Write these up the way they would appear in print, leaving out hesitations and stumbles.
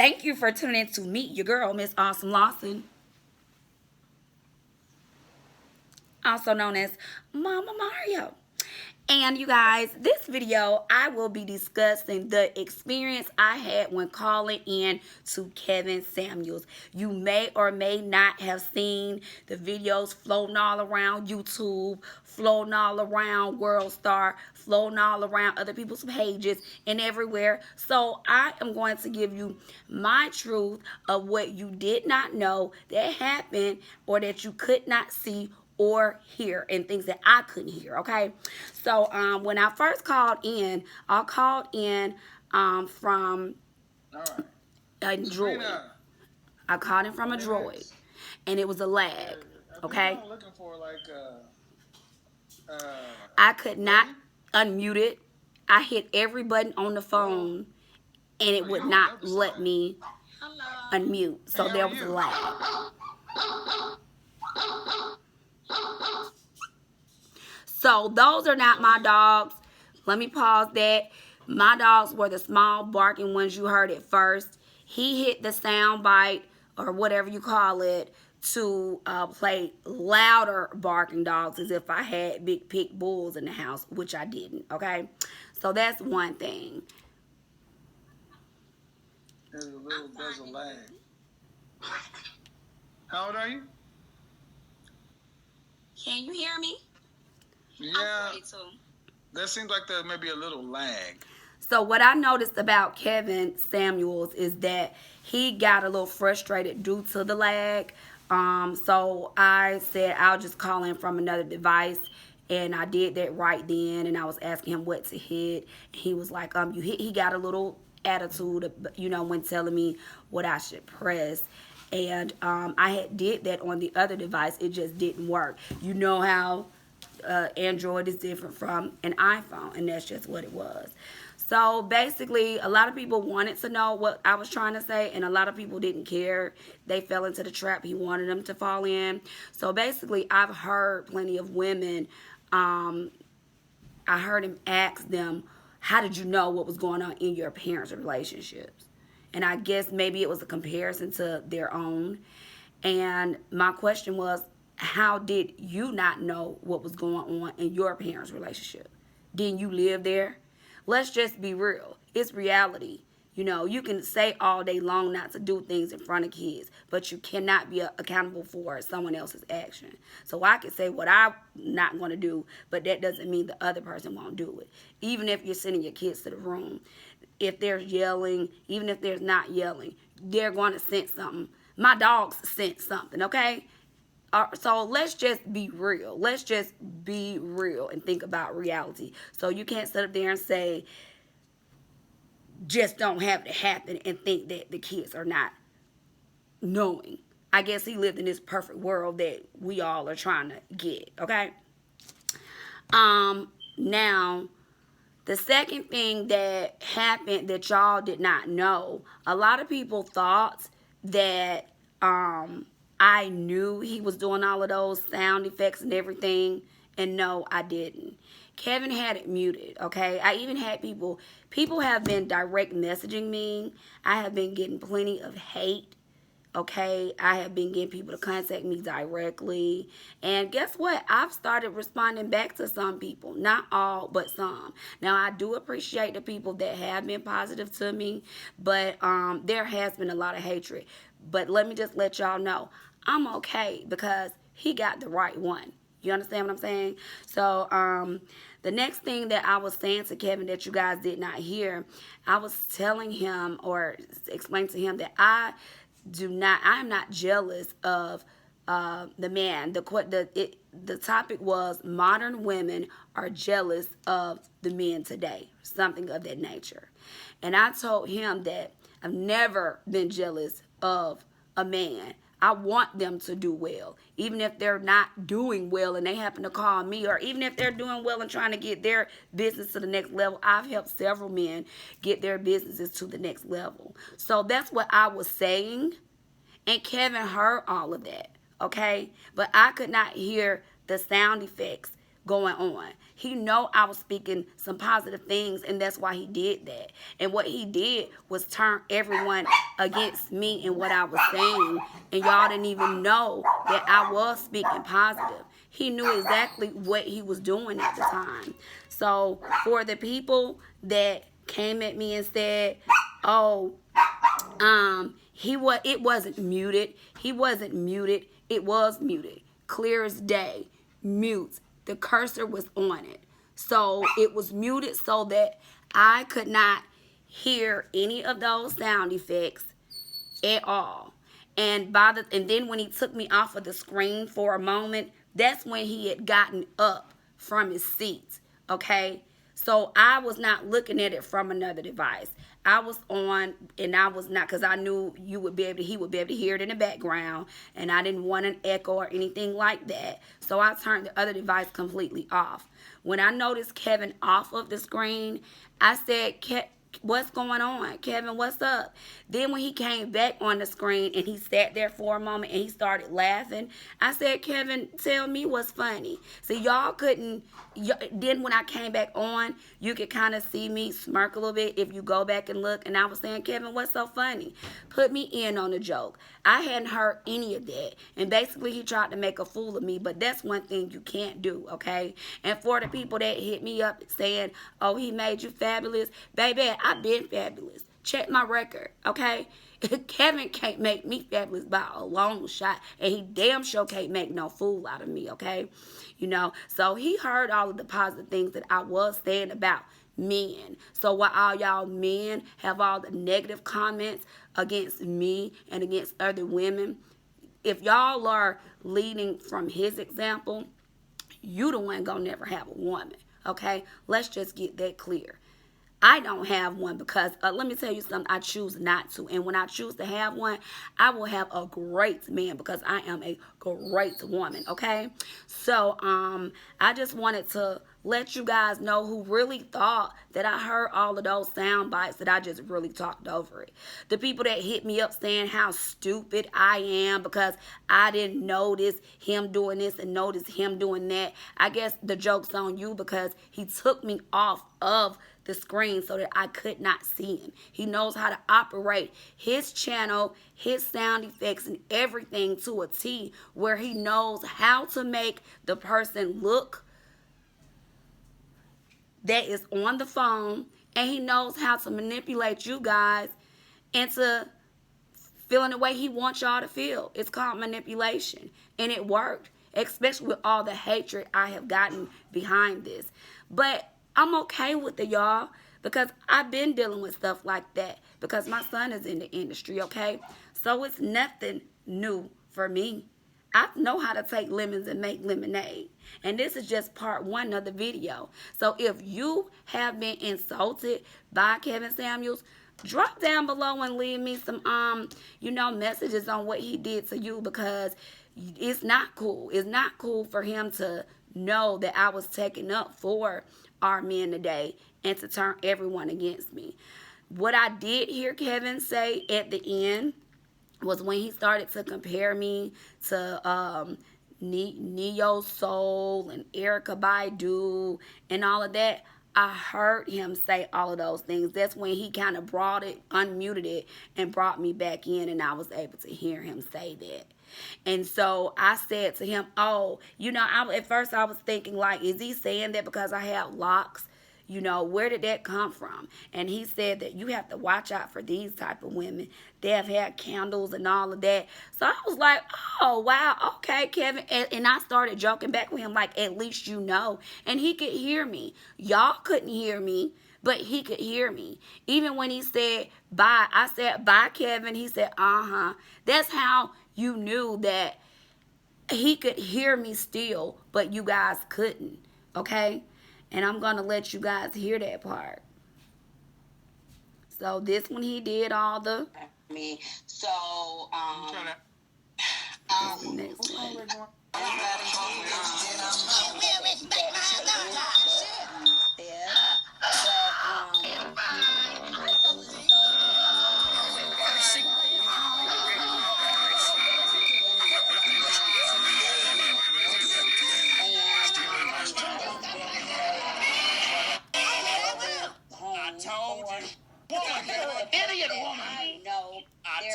Thank you for tuning in to meet your girl, Miss Awesome Lawson, also known as Mama Mario. And you guys, this video, I will be discussing the experience I had when calling in to Kevin Samuels. You may or may not have seen the videos floating all around YouTube, floating all around World Star, floating all around other people's pages and everywhere. So I am going to give you my truth of what you did not know that happened or that you could not see or hear, and things that I couldn't hear. Okay, so when I first called in, I called in from a droid. I called in from a droid, and it was a lag. Okay, I could not unmute it. I hit every button on the phone, and it would not let me unmute. So there was a lag. So those are not my dogs. Let me pause that. My dogs were the small barking ones you heard at first. He hit the sound bite or whatever you call it to play louder barking dogs as if I had big pit bulls in the house, which I didn't. Okay, so that's one thing. There's a lag. How old are you? Can you hear me? Yeah. That seems like there may be a little lag. So what I noticed about Kevin Samuels is that he got a little frustrated due to the lag. So I said I'll just call in from another device, and I did that right then. And I was asking him what to hit. He was like, you hit. He got a little attitude, when telling me what I should press. And I had did that on the other device. It just didn't work. You know how Android is different from an iPhone, and that's just what it was. So basically, a lot of people wanted to know what I was trying to say, and a lot of people didn't care. They fell into the trap he wanted them to fall in. So basically, I've heard plenty of women, I heard him ask them, how did you know what was going on in your parents' relationships? And I guess maybe it was a comparison to their own. And my question was, how did you not know what was going on in your parents' relationship? Didn't you live there? Let's just be real. It's reality. You can say all day long not to do things in front of kids, but you cannot be accountable for someone else's action. So I can say what I'm not going to do, but that doesn't mean the other person won't do it. Even if you're sending your kids to the room, if there's yelling, even if there's not yelling, they're going to sense something. My dogs sense something, okay? So let's just be real. Let's just be real and think about reality. So you can't sit up there and say, just don't have it happen and think that the kids are not knowing. I guess he lived in this perfect world that we all are trying to get, okay? Now, the second thing that happened that y'all did not know, a lot of people thought that I knew he was doing all of those sound effects and everything, and no, I didn't. Kevin had it muted, okay? I even had people have been direct messaging me. I have been getting plenty of hate, okay? I have been getting people to contact me directly. And guess what? I've started responding back to some people. Not all, but some. Now, I do appreciate the people that have been positive to me, but there has been a lot of hatred. But let me just let y'all know, I'm okay because he got the right one. You understand what I'm saying? So, the next thing that I was saying to Kevin that you guys did not hear, I was telling him or explaining to him that I'm not jealous of the man. The topic was modern women are jealous of the men today, something of that nature. And I told him that I've never been jealous of a man. I want them to do well, even if they're not doing well and they happen to call me, or even if they're doing well and trying to get their business to the next level. I've helped several men get their businesses to the next level. So that's what I was saying, and Kevin heard all of that, okay? But I could not hear the sound effects going on. He know I was speaking some positive things, and that's why he did that. And what he did was turn everyone against me and what I was saying, and y'all didn't even know that I was speaking positive. He knew exactly what he was doing at the time. So for the people that came at me and said, "Oh, it wasn't muted. He wasn't muted. It was muted. Clear as day. Mute. The cursor was on it. So it was muted so that I could not hear any of those sound effects at all. And then when he took me off of the screen for a moment, that's when he had gotten up from his seat. Okay? So I was not looking at it from another device. I was on, and I was not, because I knew he would be able to hear it in the background, and I didn't want an echo or anything like that. So I turned the other device completely off. When I noticed Kevin off of the screen, I said, "What's going on? Kevin, what's up?" Then when he came back on the screen and he sat there for a moment and he started laughing, I said, "Kevin, tell me what's funny." See, y'all couldn't. Then when I came back on, you could kind of see me smirk a little bit if you go back and look. And I was saying, "Kevin, what's so funny?" Put me in on the joke. I hadn't heard any of that. And basically, he tried to make a fool of me. But that's one thing you can't do, okay? And for the people that hit me up saying, "Oh, he made you fabulous," baby, I've been fabulous. Check my record, okay? Kevin can't make me fabulous by a long shot, and he damn sure can't make no fool out of me, okay? So he heard all of the positive things that I was saying about men. So while all y'all men have all the negative comments against me and against other women, if y'all are leading from his example, you the one gonna never have a woman, okay? Let's just get that clear. I don't have one because, let me tell you something, I choose not to. And when I choose to have one, I will have a great man because I am a great woman, okay? So, I just wanted to let you guys know who really thought that I heard all of those sound bites that I just really talked over it. The people that hit me up saying how stupid I am because I didn't notice him doing this and notice him doing that. I guess the joke's on you because he took me off of the screen so that I could not see him. He knows how to operate his channel, his sound effects, and everything to a T, where he knows how to make the person look that is on the phone, and he knows how to manipulate you guys into feeling the way he wants y'all to feel. It's called manipulation, and it worked, especially with all the hatred I have gotten behind this. But I'm okay with it, y'all, because I've been dealing with stuff like that because my son is in the industry, okay? So it's nothing new for me. I know how to take lemons and make lemonade. And this is just part one of the video. So if you have been insulted by Kevin Samuels, drop down below and leave me some messages on what he did to you, because it's not cool. It's not cool for him to know that I was taking up for our men today and to turn everyone against me. What I did hear Kevin say at the end was when he started to compare me to Neo Soul and Erica Baidu and all of that. I heard him say all of those things. That's when he kind of unmuted it, and brought me back in, and I was able to hear him say that. And so I said to him, at first I was thinking, like, is he saying that because I have locks? Where did that come from? And he said that you have to watch out for these type of women. They have had candles and all of that. So I was like, oh, wow, okay, Kevin. And I started joking back with him, like, at least you know. And he could hear me. Y'all couldn't hear me, but he could hear me. Even when he said bye, I said, bye, Kevin. He said, uh-huh. That's how you knew that he could hear me still, but you guys couldn't, okay? And I'm going to let you guys hear that part. So this one, he did all the... So, the next one.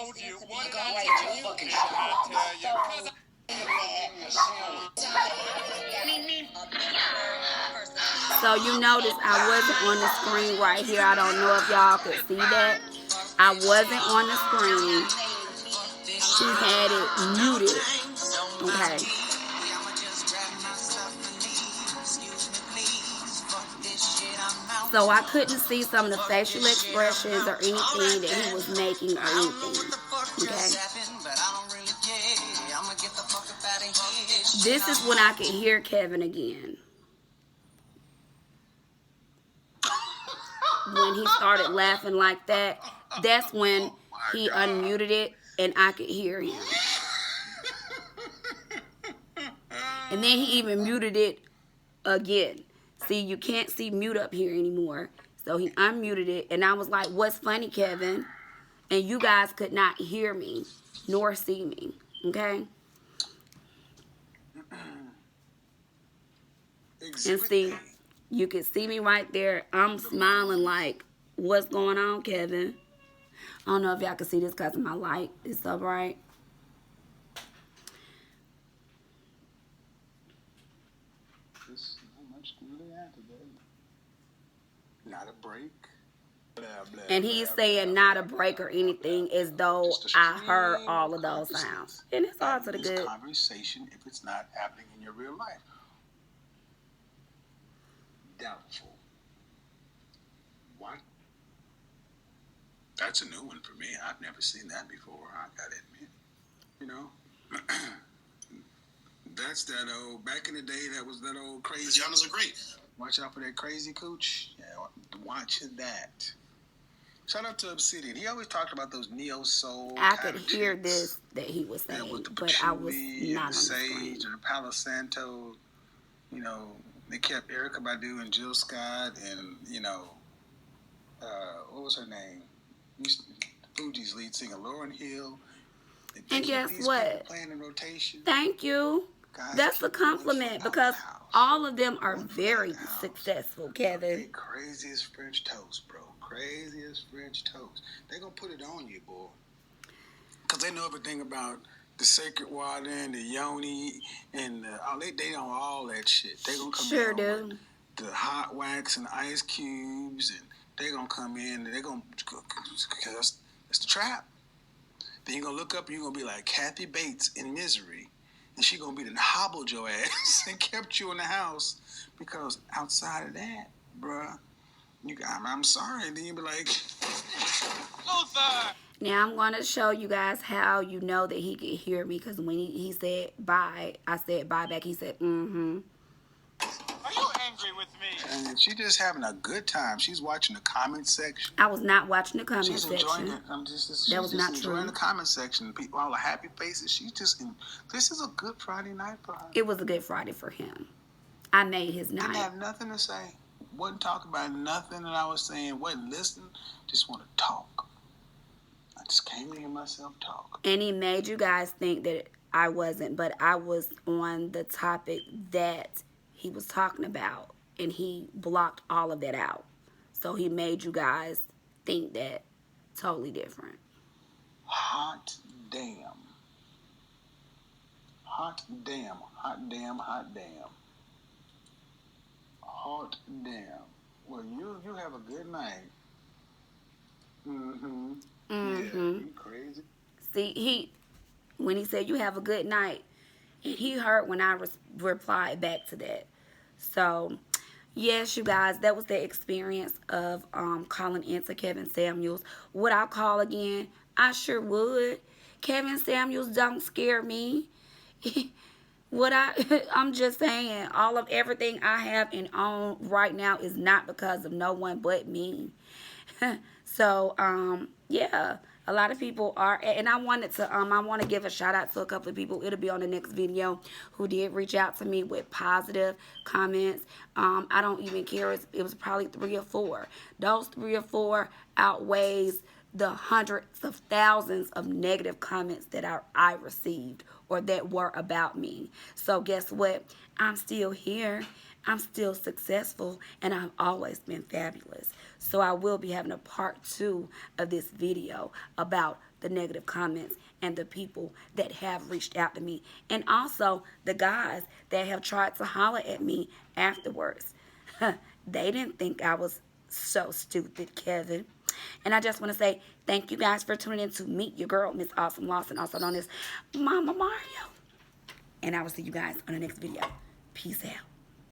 told you. What did I tell you? Fucking shot. I tell you. So you notice I wasn't on the screen right here. I don't know if y'all could see that. I wasn't on the screen. She had it muted. Okay. So I couldn't see some of the facial expressions or anything that he was making or anything. Okay. This is when I could hear Kevin again. When he started laughing like that, that's when he unmuted it and I could hear him. And then he even muted it again. See, you can't see mute up here anymore. So he unmuted it and I was like, what's funny, Kevin? And you guys could not hear me nor see me. Okay? And see, you can see me right there. I'm smiling like, what's going on, Kevin? I don't know if y'all can see this because my light is so bright. Not a break. And he's saying not a break or anything as though I heard all of those sounds. And it's all to the good. Conversation if it's not happening in your real life. Doubtful. What? That's a new one for me. I've never seen that before. I gotta admit. You know, that's that old. Back in the day, that was that old crazy. The genres are great. Watch out for that crazy cooch. Yeah, watch that. Shout out to Obsidian. He always talked about those neo soul. I could hear this that he was saying, but I was not on the screen. And the Palo Santo, you know, they kept Erykah Badu and Jill Scott, and you know, what was her name? Fuji's lead singer, Lauryn Hill. And guess what? Playing in rotation. Thank you. That's a compliment because all of them are very successful, Kevin. Craziest French toast, bro. Craziest French toast. They're going to put it on you, boy. Because they know everything about the sacred water and the yoni and they know all that shit. They're going to come in with the hot wax and ice cubes, and they're going to come in and they're going to, because that's the trap. Then you're going to look up and you're going to be like Kathy Bates in Misery. And she going to be the hobbled your ass and kept you in the house because outside of that, bruh, I'm sorry. And then you be like, Luther. Now I'm going to show you guys how you know that he could hear me because when he said bye, I said bye back. He said, mm-hmm. Are you angry with me? And she just having a good time. She's watching the comment section. I was not watching the comment section. She's enjoying it. That was not true. Enjoying the comment section. People, all the happy faces. This is a good Friday night for her. It was a good Friday for him. I made his night. Didn't have nothing to say. Wasn't talking about nothing that I was saying. Wasn't listening. Just want to talk. I just came to hear myself talk. And he made you guys think that I wasn't, but I was on the topic that he was talking about, and he blocked all of that out. So he made you guys think that totally different. Hot damn. Hot damn. Hot damn. Hot damn. Hot damn. Well, you have a good night. Mm-hmm. Mm-hmm. Yeah, you crazy. See, when he said you have a good night, and he heard when I replied back to that. So, yes, you guys, that was the experience of calling into Kevin Samuels. Would I call again? I sure would. Kevin Samuels don't scare me. I'm just saying, all of everything I have and own right now is not because of no one but me. So, yeah, a lot of people are, and I want to give a shout out to a couple of people. It'll be on the next video who did reach out to me with positive comments. I don't even care. It was probably 3 or 4. Those 3 or 4 outweighs the hundreds of thousands of negative comments that I received or that were about me. So guess what? I'm still here. I'm still successful, and I've always been fabulous. So I will be having a part 2 of this video about the negative comments and the people that have reached out to me. And also the guys that have tried to holler at me afterwards. They didn't think I was so stupid, Kevin. And I just want to say thank you guys for tuning in to Meet Your Girl, Miss Awesome Lawson, also known as Mama Mario. And I will see you guys on the next video. Peace out.